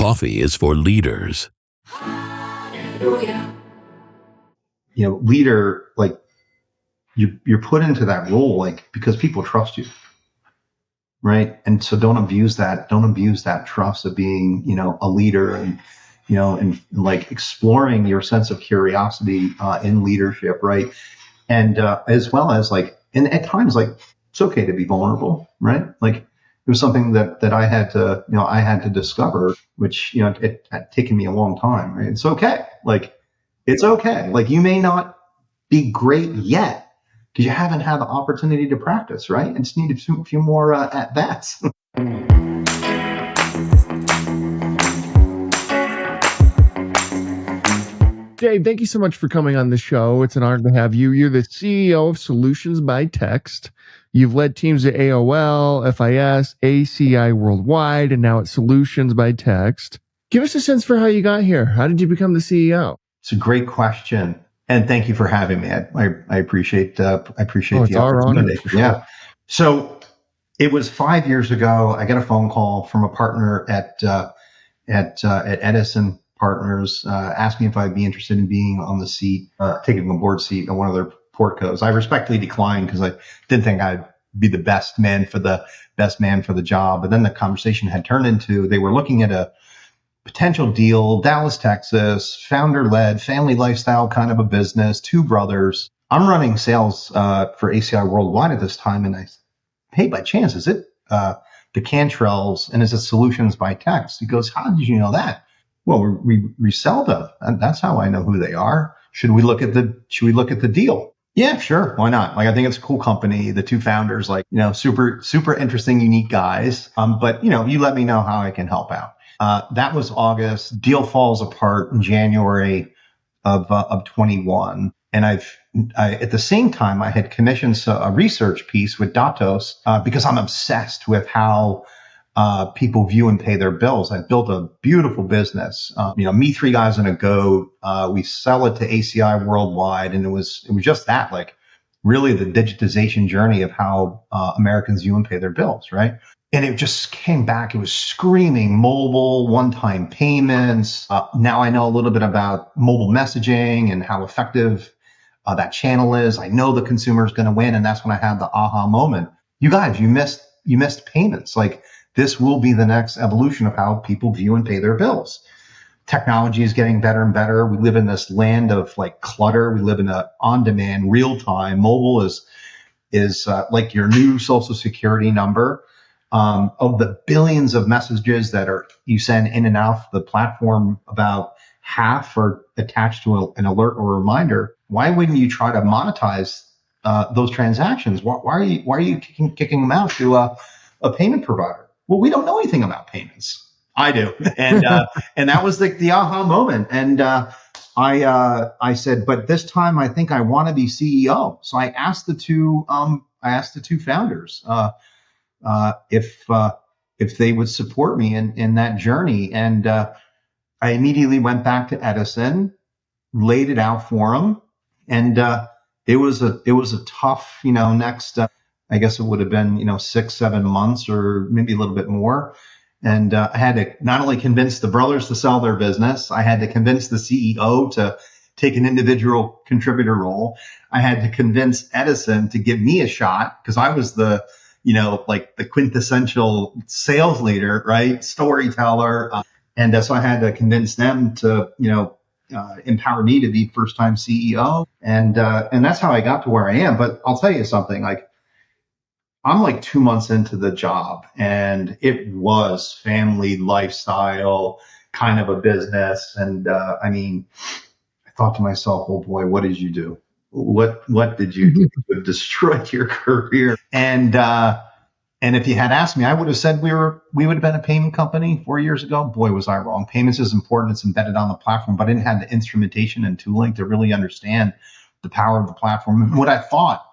Coffee is for leaders. Leader, like you're put into that role, like, because people trust you, right? And so don't abuse that trust of being, a leader, and, and like exploring your sense of curiosity, in leadership, right? And, as well as like, and at times, like, it's okay to be vulnerable, right? Like, it was something that I had to discover, which, it had taken me a long time, right? It's okay. Like, it's okay. Like, you may not be great yet because you haven't had the opportunity to practice, right? And just need a few more at bats. Dave, thank you so much for coming on the show. It's an honor to have you. You're the CEO of Solutions by Text. You've led teams at AOL, FIS, ACI worldwide, and now at Solutions by Text. Give us a sense for how you got here. How did you become the CEO? It's a great question, and thank you for having me. I appreciate the it's our opportunity. honor. Yeah. So it was 5 years ago. I got a phone call from a partner at Edison Partners, asked me if I'd be interested in being on the seat, taking a board seat at one of their portcos. I respectfully declined because I didn't think I'd be the best man for the job. But then the conversation had turned into, they were looking at a potential deal, Dallas, Texas, founder-led, family lifestyle kind of a business, two brothers. I'm running sales for ACI worldwide at this time, and I said, hey, by chance, is it the Cantrells, and is it Solutions by Text? He goes, how did you know that? Well, we resell them, and that's how I know who they are. Should we look at the deal? Yeah, sure. Why not? Like, I think it's a cool company. The two founders, like, super interesting, unique guys. But you let me know how I can help out. That was August. Deal falls apart in January of 21. And at the same time, I had commissioned a research piece with Datos, because I'm obsessed with how people view and pay their bills. I built a beautiful business. Me, three guys and a goat. We sell it to ACI worldwide, and it was just that, like, really the digitization journey of how Americans view and pay their bills, right? And it just came back. It was screaming mobile, one-time payments. Now I know a little bit about mobile messaging and how effective that channel is. I know the consumer is going to win, and that's when I had the aha moment. You guys, you missed payments. Like, this will be the next evolution of how people view and pay their bills. Technology is getting better and better. We live in this land of like clutter. We live in a on-demand, real-time. Mobile is like your new social security number. Of the billions of messages that you send in and out the platform, about half are attached to an alert or a reminder. Why wouldn't you try to monetize those transactions? Why are you kicking them out to a payment provider? Well, we don't know anything about payments. I do. And that was the aha moment. And I said, but this time I think I want to be CEO. So I asked the two founders if they would support me in that journey. And I immediately went back to Edison, laid it out for them. And it was a tough, next I guess it would have been, 6-7 months or maybe a little bit more. And I had to not only convince the brothers to sell their business, I had to convince the CEO to take an individual contributor role. I had to convince Edison to give me a shot because I was the quintessential sales leader, right? Storyteller. And so I had to convince them to, empower me to be first-time CEO. And that's how I got to where I am. But I'll tell you something, like, I'm like 2 months into the job, and it was family lifestyle kind of a business. And I thought to myself, oh boy, what did you do? What did you do to destroy your career? And if you had asked me, I would have said we would have been a payment company 4 years ago. Boy, was I wrong. Payments is important. It's embedded on the platform, but I didn't have the instrumentation and tooling to really understand the power of the platform. And what I thought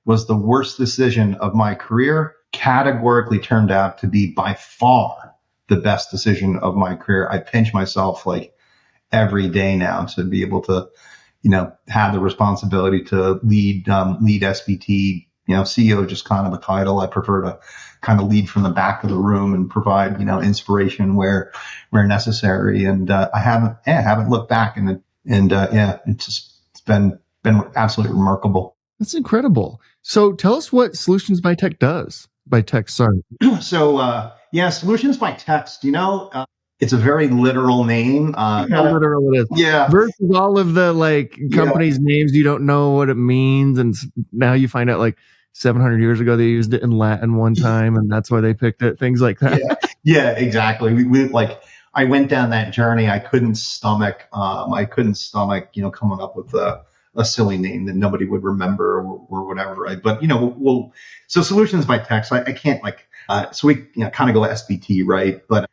was the worst decision of my career categorically turned out to be by far the best decision of my career. I pinch myself like every day now to be able to, have the responsibility to lead SBT. CEO, just kind of a title. I prefer kind of lead from the back of the room and provide, inspiration where necessary. And I haven't looked back, and it's been absolutely remarkable. That's incredible. So tell us what Solutions by Tech does. By Text, sorry. So Solutions by Text. It's a very literal name. How literal it is. Yeah. Versus all of the companies' names, you don't know what it means, and now you find out 700 years ago they used it in Latin one time, and that's why they picked it. Things like that. Yeah, exactly. We I went down that journey. I couldn't stomach. Coming up with a silly name that nobody would remember or whatever, right? But so Solutions by Text. I can't so we kind of go SBT, right? But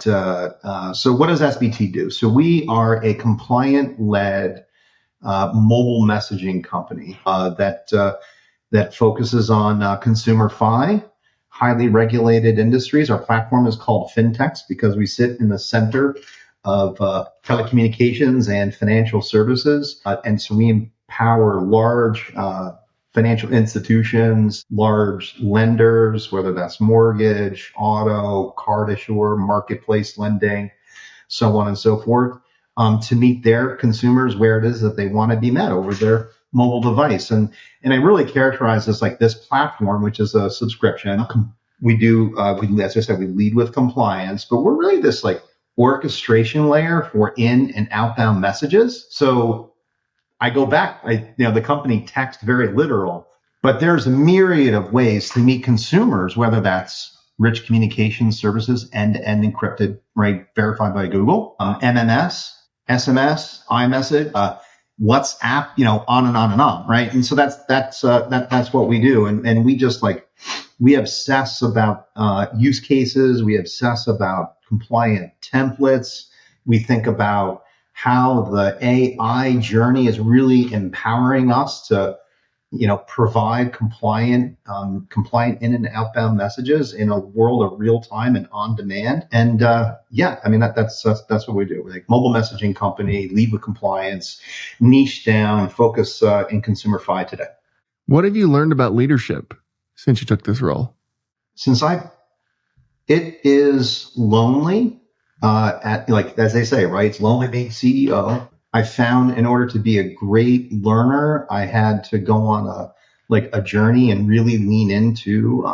so what does SBT do? So we are a compliant-led mobile messaging company that focuses on consumer highly regulated industries. Our platform is called fintechs because we sit in the center of telecommunications and financial services, and so we empower large financial institutions, large lenders, whether that's mortgage, auto, card issuer, marketplace lending, so on and so forth, to meet their consumers where it is that they want to be met over their mobile device. And I really characterize this this platform, which is a subscription. We do, as I said, we lead with compliance, but we're really this orchestration layer for in and outbound messages. So I go back, the company Text, very literal, but there's a myriad of ways to meet consumers, whether that's rich communication services, end-to-end encrypted, right, verified by Google, MMS, SMS, iMessage, WhatsApp, on and on and on, right? And so that's what we do, and we just we obsess about use cases, we obsess about compliant templates, we think about how the AI journey is really empowering us to, provide compliant in and outbound messages in a world of real time and on demand. And that's what we do. We're mobile messaging company, lead with compliance, niche down, focus in consumer today. What have you learned about leadership since you took this role? It is lonely. As they say, right? It's lonely being CEO. I found in order to be a great learner, I had to go on a journey and really lean into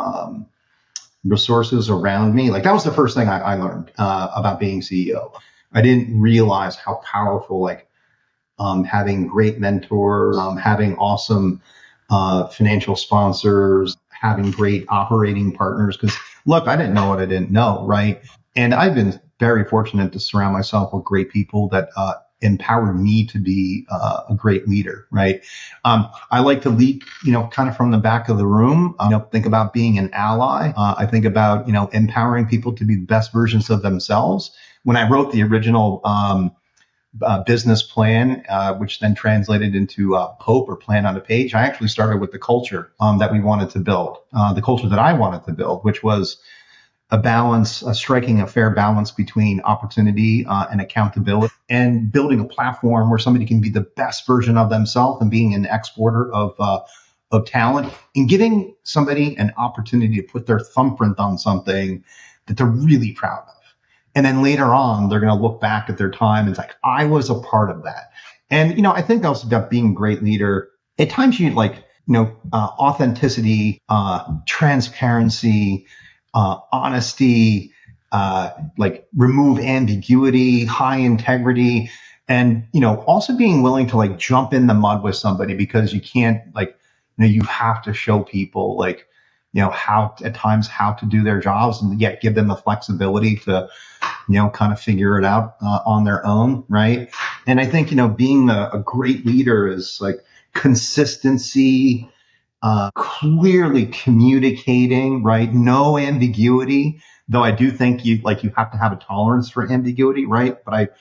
resources around me. That was the first thing I learned about being CEO. I didn't realize how powerful having great mentors, having awesome financial sponsors, having great operating partners. Because look, I didn't know what I didn't know, right? And I've been very fortunate to surround myself with great people that empower me to be a great leader, right? I like to lead, kind of from the back of the room. Think about being an ally. I think about, empowering people to be the best versions of themselves. When I wrote the original business plan, which then translated into POPE, or plan on a page, I actually started with the culture that we wanted to build, the culture that I wanted to build, which was striking a fair balance between opportunity and accountability, and building a platform where somebody can be the best version of themselves and being an exporter of talent, and giving somebody an opportunity to put their thumbprint on something that they're really proud of. And then later on, they're going to look back at their time and it's I was a part of that. And, I think also about being a great leader, at times you authenticity, transparency, honesty, remove ambiguity, high integrity, and, also being willing to jump in the mud with somebody, because you can't you have to show people how at times how to do their jobs, and yet give them the flexibility to, kind of figure it out on their own. Right. And I think, being a great leader is consistency, clearly communicating, right? No ambiguity, though I do think you have to have a tolerance for ambiguity, right? But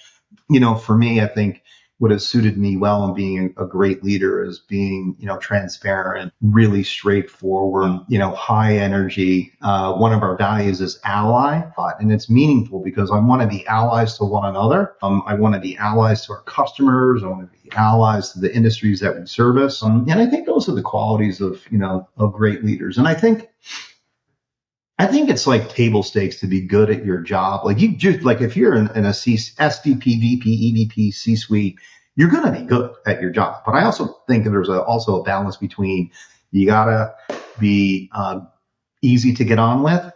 for me, I think what has suited me well in being a great leader is being, transparent, really straightforward, high energy. One of our values is ally, and it's meaningful because I want to be allies to one another. I want to be allies to our customers. I want to be allies to the industries that we service. And I think those are the qualities of, of great leaders. And I think I think it's like table stakes to be good at your job. Like you just like if you're in a SVP, VP, EVP, C-suite, you're going to be good at your job. But I also think that there's also a balance between you got to be easy to get on with,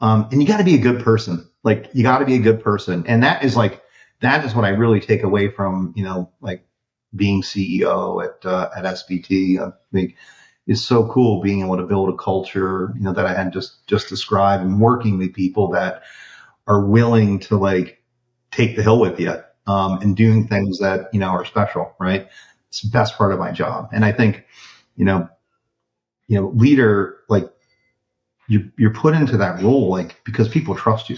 and you got to be a good person. Like you got to be a good person, and that is what I really take away from like being CEO at SBT. I think is so cool being able to build a culture, that I had just described, and working with people that are willing to like take the hill with you, and doing things that, are special, right? It's the best part of my job. And I think, leader, like you're put into that role, like, because people trust you,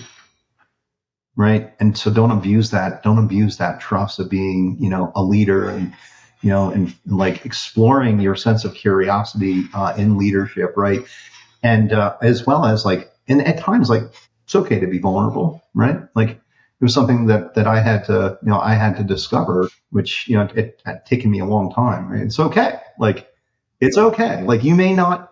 right? And so don't abuse that trust of being, a leader, and, and like exploring your sense of curiosity, in leadership, right? And, as well as like, and at times, like, it's okay to be vulnerable, right? Like it was something that I had to discover, which, it had taken me a long time, right? It's okay. Like, it's okay. Like you may not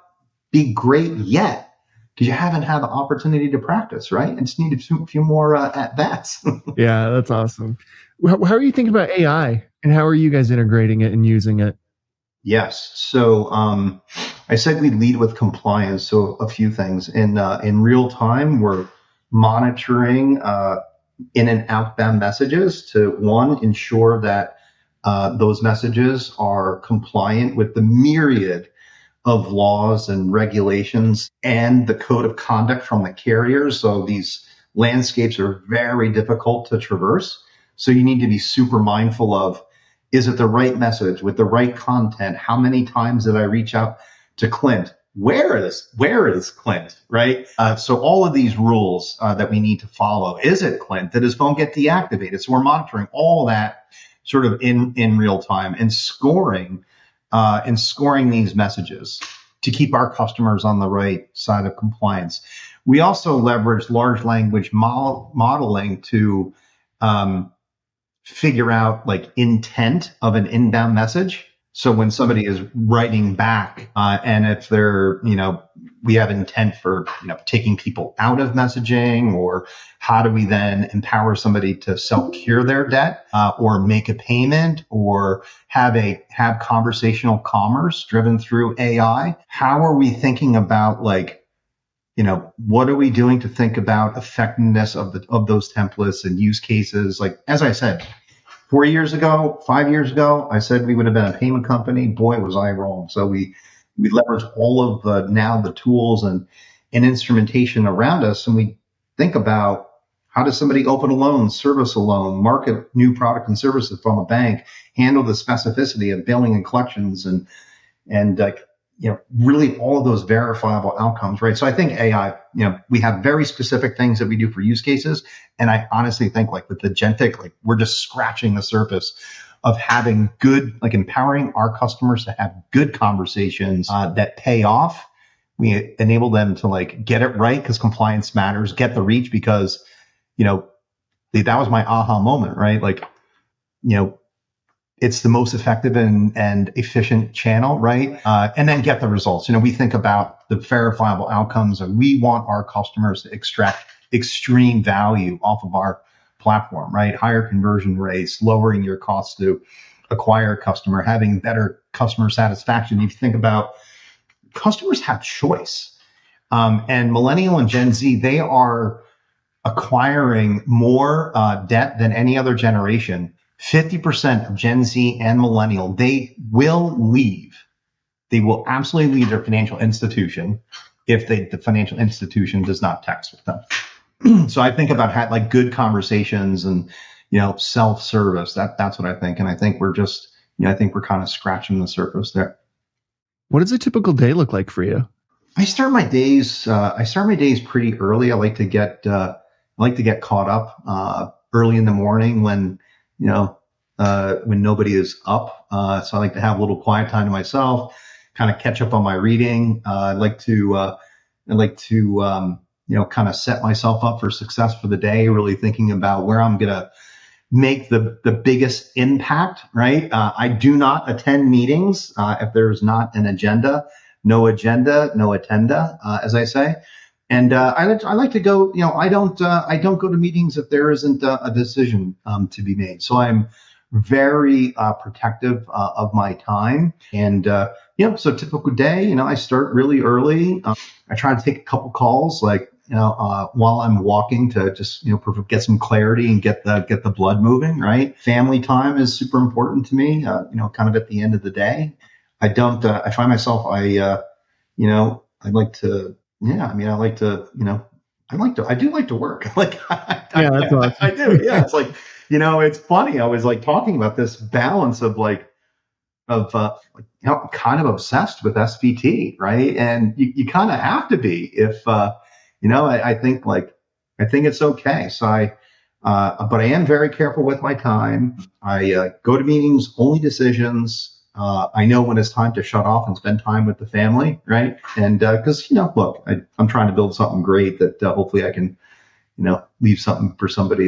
be great yet because you haven't had the opportunity to practice, right? And just need a few more at bats. Yeah, that's awesome. How are you thinking about AI, and how are you guys integrating it and using it? Yes. So I said we lead with compliance. So a few things in real time, we're monitoring in and outbound messages to ensure that those messages are compliant with the myriad of laws and regulations and the code of conduct from the carriers. So these landscapes are very difficult to traverse. So you need to be super mindful of, is it the right message with the right content? How many times did I reach out to Clint? Where is Clint, right? So all of these rules that we need to follow. Is it Clint? Did his phone get deactivated? So we're monitoring all that sort of in real time, and scoring these messages to keep our customers on the right side of compliance. We also leverage large language modeling to figure out like intent of an inbound message. So when somebody is writing back, and if they're, we have intent for, taking people out of messaging, or how do we then empower somebody to self-cure their debt, or make a payment, or have conversational commerce driven through AI? How are we thinking about like, what are we doing to think about effectiveness of those templates and use cases? Like, as I said, 5 years ago, I said we would have been a payment company. Boy, was I wrong. So we leverage all of the tools and instrumentation around us. And we think about, how does somebody open a loan, service a loan, market new product and services from a bank, handle the specificity of billing and collections, and really all of those verifiable outcomes, right? So I think AI, we have very specific things that we do for use cases. And I honestly think like with agentic, like we're just scratching the surface of having good, like empowering our customers to have good conversations that pay off. We enable them to like get it right because compliance matters, get the reach because, that was my aha moment, right? Like, it's the most effective and efficient channel, right? And then get the results. We think about the verifiable outcomes, and we want our customers to extract extreme value off of our platform, right? Higher conversion rates, lowering your costs to acquire a customer, having better customer satisfaction. If you think about, customers have choice. And Millennial and Gen Z, they are acquiring more debt than any other generation. 50% of Gen Z and Millennial, they will leave. They will absolutely leave their financial institution if the financial institution does not text with them. So I think about like good conversations and, self-service. That's what I think. And I think we're just, I think we're kind of scratching the surface there. What does a typical day look like for you? I start my days pretty early. I like to get caught up early in the morning when nobody is up. So I like to have a little quiet time to myself, kind of catch up on my reading. I like to kind of set myself up for success for the day, really thinking about where I'm going to make the biggest impact, right? I do not attend meetings if there's not an agenda. No agenda, no attenda, as I say. And I like to go. I don't go to meetings if there isn't a decision to be made. So I'm very protective of my time. And so typical day. I start really early. I try to take a couple calls, like while I'm walking, to just get some clarity and get the blood moving. Right. Family time is super important to me. Kind of at the end of the day. I find myself. I like to. Yeah, I mean, I do like to work. Yeah, that's awesome. I do. Yeah, it's like, it's funny. I was like talking about this balance of kind of obsessed with SVT, right? And you kind of have to be if, I think it's okay. So but I am very careful with my time. I go to meetings, only decisions. I know when it's time to shut off and spend time with the family, right? And because look, I'm trying to build something great that hopefully I can, leave something for somebody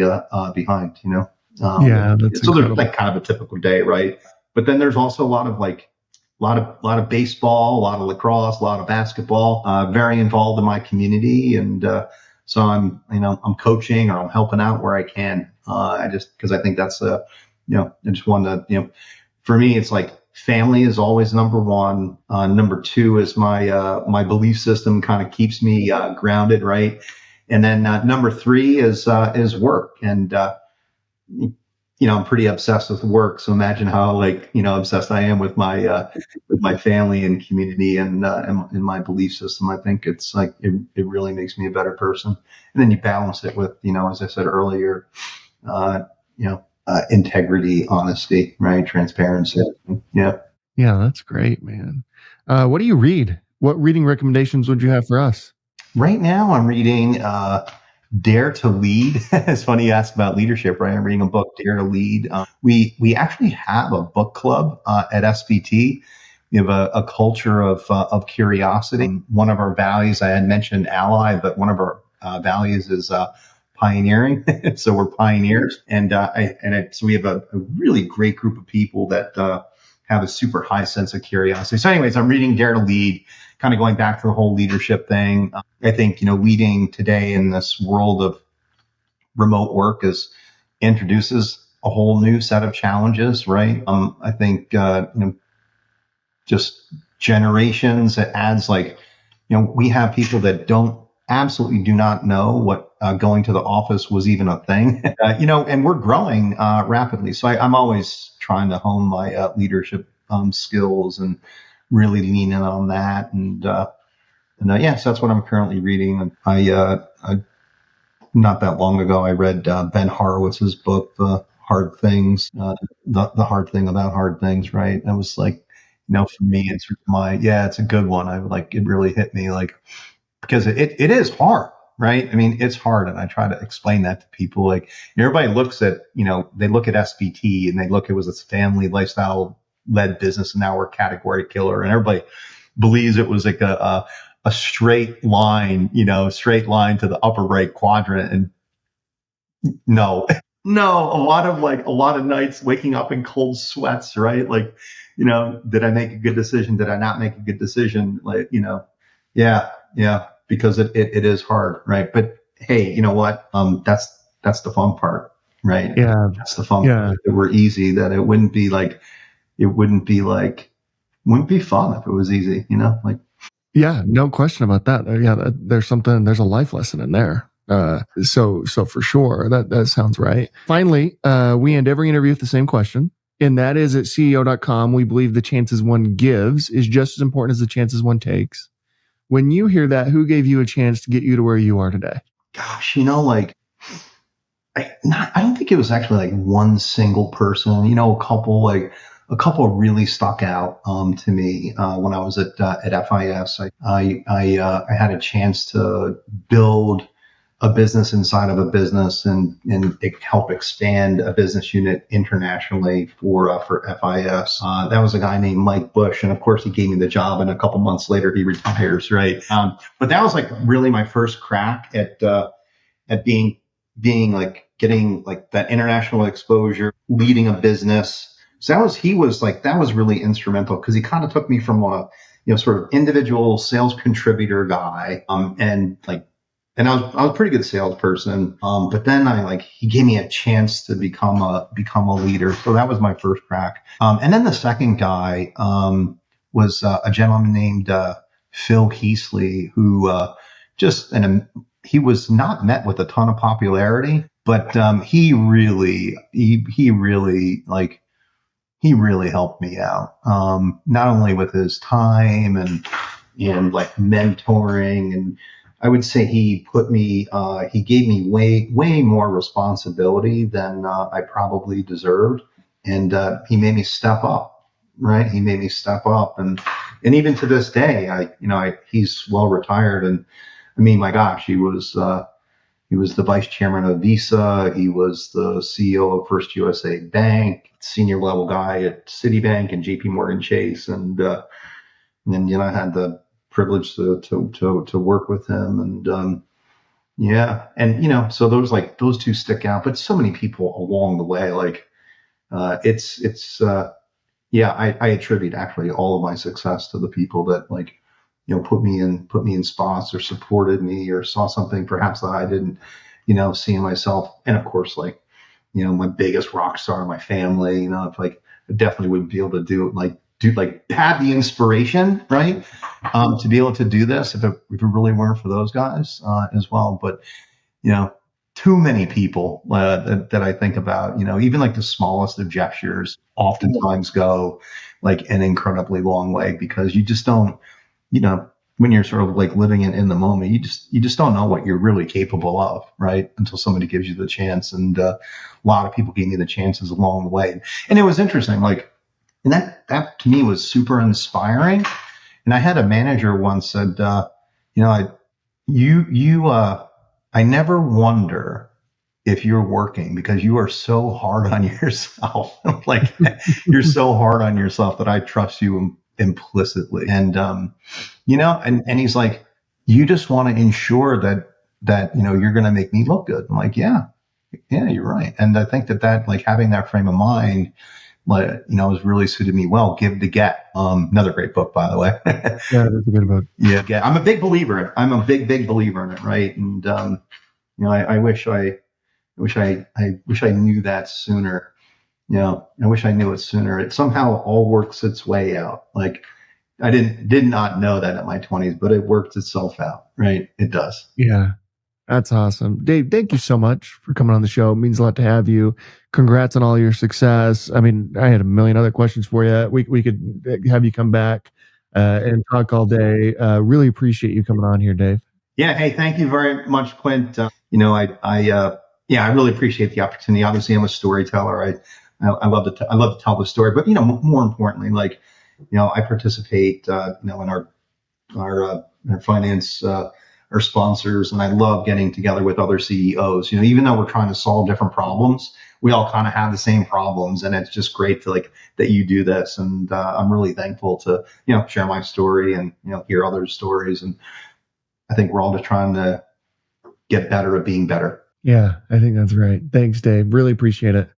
behind. Yeah, that's so incredible. there's like kind of a typical day, right? But then there's also a lot of baseball, a lot of lacrosse, a lot of basketball. Very involved in my community, and so I'm coaching or I'm helping out where I can. Because I think that's I just want to for me it's like. Family is always number one. Number two is my belief system kind of keeps me grounded, right? And then number three is work. And I'm pretty obsessed with work. So imagine how obsessed I am with my family and community and in my belief system. I think it's like it really makes me a better person. And then you balance it with as I said earlier, integrity, honesty, right? Transparency. Yeah. Yeah, that's great, man. What do you read? What reading recommendations would you have for us? Right now, I'm reading Dare to Lead. It's funny you ask about leadership, right? I'm reading a book, Dare to Lead. We actually have a book club at SVT. We have a culture of curiosity. One of our values, I had mentioned ally, but one of our values is pioneering. So we're pioneers. And so we have a really great group of people that have a super high sense of curiosity. So anyways, I'm reading Dare to Lead, kind of going back to the whole leadership thing. I think, leading today in this world of remote work introduces a whole new set of challenges, right? I think, just generations, it adds we have people that absolutely do not know what going to the office was even a thing, and we're growing rapidly. So I'm always trying to hone my leadership skills and really lean in on that. And so that's what I'm currently reading. I not that long ago, I read Ben Horowitz's book, The Hard Things, the hard thing about hard things, right? That was like, for me, it's it's a good one. It really hit me because it is hard, right? I mean, it's hard. And I try to explain that to people. Everybody looks at, they look at SVT and it was a family lifestyle led business. And now we're a category killer. And everybody believes it was like a straight line, straight line to the upper right quadrant. And no, a lot of nights waking up in cold sweats, right? Did I make a good decision? Did I not make a good decision? Yeah, because it is hard, right? But hey, you know what? That's the fun part, right? Yeah, that's the fun part. If it were easy, that it wouldn't be fun if it was easy, Yeah, no question about that. Yeah, there's a life lesson in there. So for sure, that sounds right. Finally, we end every interview with the same question. And that is at CEO.com, we believe the chances one gives is just as important as the chances one takes. When you hear that, who gave you a chance to get you to where you are today? Gosh, I don't think it was actually one single person. A couple really stuck out to me when I was at FIS. I had a chance to build a business inside of a business and help expand a business unit internationally for FIS. That was a guy named Mike Bush. And of course he gave me the job and a couple months later he retires, right? But that was really my first crack at being getting that international exposure, leading a business. So that was really instrumental because he kind of took me from a, sort of individual sales contributor guy, and and I was a pretty good salesperson. But then he gave me a chance to become a leader. So that was my first crack. And then the second guy, was a gentleman named, Phil Heasley, who, he was not met with a ton of popularity, but, he really helped me out. Not only with his time and mentoring, and I would say he gave me way more responsibility than I probably deserved. And he made me step up, right? He made me step up. And even to this day, he's well retired. And I mean, my gosh, he was the vice chairman of Visa. He was the CEO of First USA Bank, senior level guy at Citibank and JP Morgan Chase. And then, I had the privilege to work with him. And, yeah. And, so those two stick out, but so many people along the way, I attribute actually all of my success to the people that put me in spots or supported me or saw something perhaps that I didn't, see in myself. And of course, my biggest rock star, my family, if I definitely wouldn't be able to have the inspiration, right? To be able to do this if it really weren't for those guys, as well. But, too many people, that I think about, even the smallest of gestures oftentimes go an incredibly long way, because you just don't, when you're sort of living in the moment, you just don't know what you're really capable of, right? Until somebody gives you the chance. And a lot of people gave me the chances along the way. And it was interesting, and that to me was super inspiring. And I had a manager once said, I never wonder if you're working because you are so hard on yourself. You're so hard on yourself that I trust you implicitly. And, and he's like, you just want to ensure that, you're going to make me look good. I'm like, yeah, you're right. And I think that having that frame of mind, has really suited me well. Give to Get. Another great book, by the way. Yeah, that's a good book. Yeah. I'm a big believer in it. I'm a big believer in it. Right. And, I wish I knew that sooner. I wish I knew it sooner. It somehow all works its way out. I did not know that in my 20s, but it worked itself out. Right. It does. Yeah. That's awesome. Dave, thank you so much for coming on the show. It means a lot to have you. Congrats on all your success. I mean, I had a million other questions for you. We could have you come back and talk all day. Really appreciate you coming on here, Dave. Yeah. Hey, thank you very much, Quint. I really appreciate the opportunity. Obviously, I'm a storyteller. I love to tell the story, but more importantly, I participate, in our finance, our sponsors, and I love getting together with other CEOs. Even though we're trying to solve different problems, we all kind of have the same problems, and it's just great to that you do this. And I'm really thankful to share my story and hear others' stories. And I think we're all just trying to get better at being better. Yeah, I think that's right. Thanks, Dave. Really appreciate it.